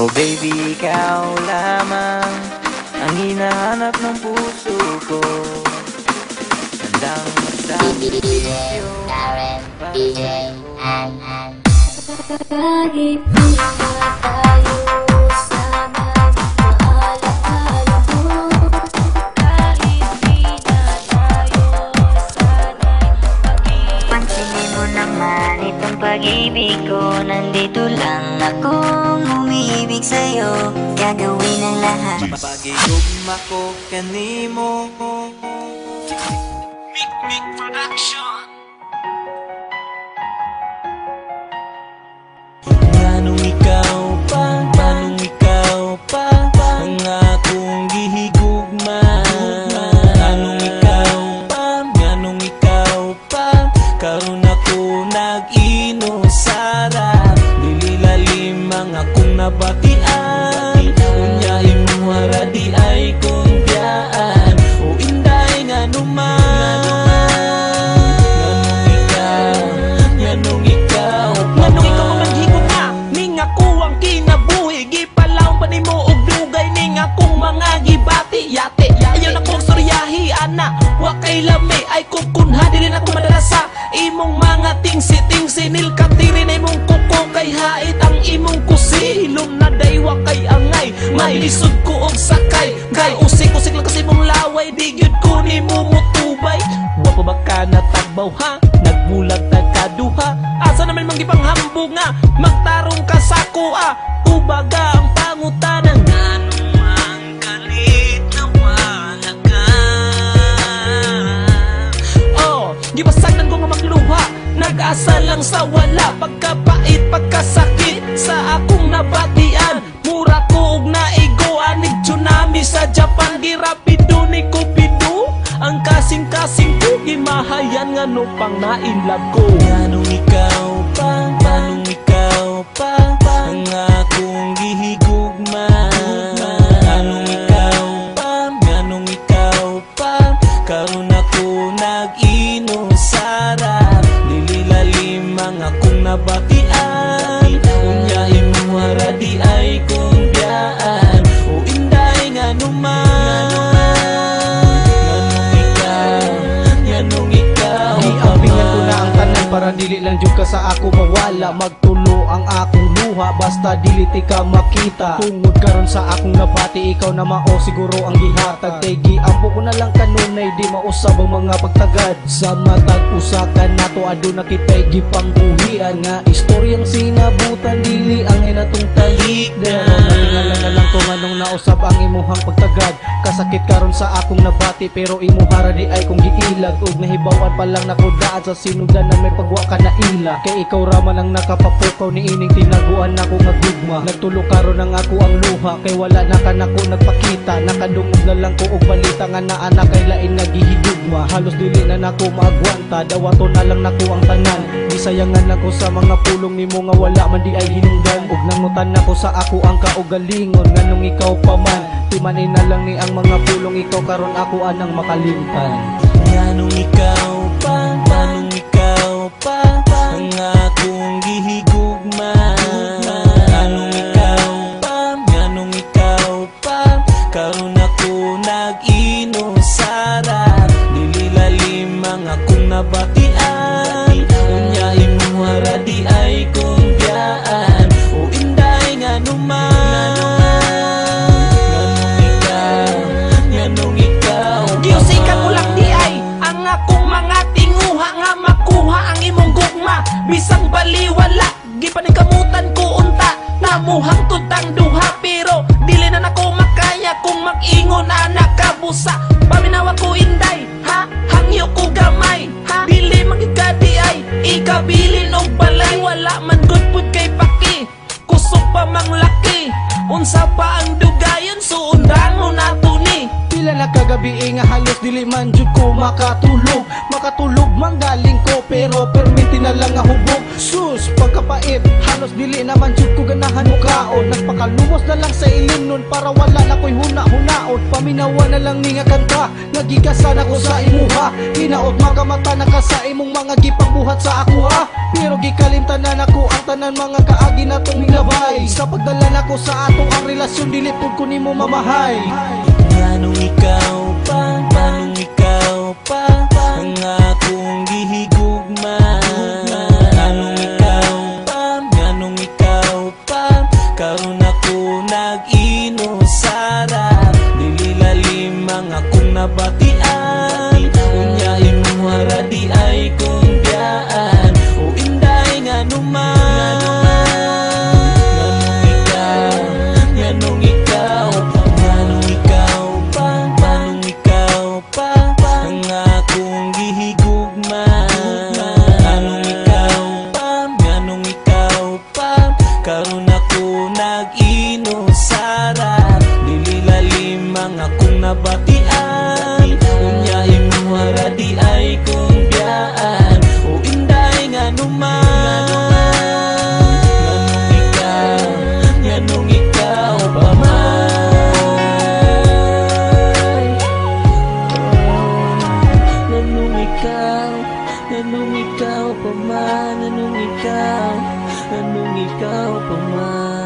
Oh baby, ikaw lamang ang hinahanap ng puso ko. Handang magsakripisyo para sa'yo. Kahit di na tayo sana'y maalaala mo. Kahit di na tayo sana'y mag-ibig. Pansinin mo naman itong pag-ibig ko. Nandito lang akong umibig sa'yo. Gagawin ang lahat. Pag-igugma ko kanimo. Big Production. Nganong ikaw pa, panong ikaw pa ang akong gihigugma. Nganong ikaw pa, karon ako nag-inosara. Dili lalim ang akong nabatian. Unya imuhara di ay kumbiyaan. O inday nganuman. Nganong ikaw ang naghigugma. Ning ako ang kinabuhi. Gipalaw pa ni mo og dugay. Ning akong mga gibati. Yate, ayaw na kong storyahi, ana. Wa kay lami ay kukunha. Dili na ko madala sa imong mga tingsi-tingsi. Nilkatiri na imong kuko. Kay hait ang imong kusi. Hilom na daywa kay angay. Malisod ko og sakay. Kay usik-usik lang kasi mong laway. Di gyud ko ni mo mutubay. Wa pa ba ka natagbaw ha? Nagbulag tagkaduha. Asa naman manggipang hambog nga magtarong ka sa kuha. Ubaga ang pangutanan. Anong ang kalit na wala ka? Oh, gibasagnan ko nga magluha. Nag-asa lang sa wala. Pagkapait, pagkasakit sa akong nabatian. Mura ko og naigo. Anig tsunami sa Japan. Girapido ni Cupido. Ang kasing-kasing ko gimahayan nga no pang nainlove ko. Nganong ikaw pa, panong ikaw pa ang akong gihigugma. Nganong ikaw pa, karon ako nag-inosara. Dili lalim ang akong nabatian. Unya imuhara di ay kumbiyaan. O inday nganuman. Nganong ikaw Giabingan ko na ang tanan para dili lang jud ka sa ako mawala. Magtulo ang akong luha basta dili ti ka makita. Tungod karon sa akong nabati ikaw na mao siguro ang gihatag. Tay giampo ko na lang kanunay di mausab ang mga pagtagad. Sa matag usakan nato aduna kitay gipangbuhian nga istoryang sinabutan dili ang inatong talikdan. Nalingalan na lang ko nganong nausab ang imuhang pagtagad. Kasakit karon sa akong nabati pero imuhara di ay kong giilag. Og nahibawan pa lang nako daan sa sinugdan na may pagwa ka na ila. Kay ikaw raman ang nakapapukaw ni ining tinaguan nako nga gugma. Nagtulo karon ang ako ang luha kay wala na ka nako nagpakita. Nakadungog na lang ko og balita nga naa na kay lain nga gihigugma. Halos dili na nako maagwanta. Dawato na lang nako ang tanan. Gisayangan ako sa mga pulong nimo nga wala man di ay hinungdan. Og nangutan nako sa ako ang kaugalingon nganong ikaw pa man. Timanin na lang ni ang mga pulong ikaw karon ako anang makalimtan. Nganong ikaw pa, panong ikaw pa ang akong gihigugma. Nganong ikaw pa, karon ako nag-inosara. Dili lalim ang akong nabatian. Unya imuhara di ay kumbiyaan. O inday nganuman. Nganong ikaw Giusikan mo lang di ay ang akong mga tinguha nga makuha ang imong gugma. Bisang baliwala, gipaningkamutan ko unta. Namuhang tutang duha pero dili na nako makaya kung mag-ingon na nakabusa. Paminawa ko inday, ha? Hangyo ko gamay, ha? Dili magigadi ay ikabilin og balay. Wala man good pud kay paki, kusog pa mang laki. Unsa pa ang dugayon suundan mo nato ni. Pila na kagabi nga halos dili man jud ko makatulog. Makatulog manggaling ko pero perminti na lang nga hubog. Sus, pagkapait, halos dili naman jud ko ganahan mukaon. Nagpakalumos na lang sa ilim nun para wala na ko'y huna-hunaon. Paminawa na lang ni nga kanta, nagigasan ako sa imuha. Hinaot makamata na ka sa imong mga gipangbuhat sa ako ha. Pero gikalimtanan ako ang tanan mga kaagi na tong milabay. Sa pagdala nako sa atong ang relasyon, dili pud ko nimo mamahay. Nganong ikaw pa, nganong ikaw pa ang akong gihigugma. Nganong ikaw pa, nganong ikaw pa karon ako nag-inosara. Dili lalim ang akong nabatian, unya imong wala di ay kong biyaan. O inday nganuman, nganong ikaw, nganong ikaw, nganong ikaw pa, nganong ikaw pa ang akong gihigugma. Nganong ikaw pa, nganong ikaw pa karon ako nag-inosara. Dili lalim ang akong nabatian, unya imong wala di ay kong biyaan. O inday nganuman, nganong ikaw, nganong ikaw pa man. Nganong ikaw, nganong ikaw pa man. Nganong ikaw, nganong ikaw pa man.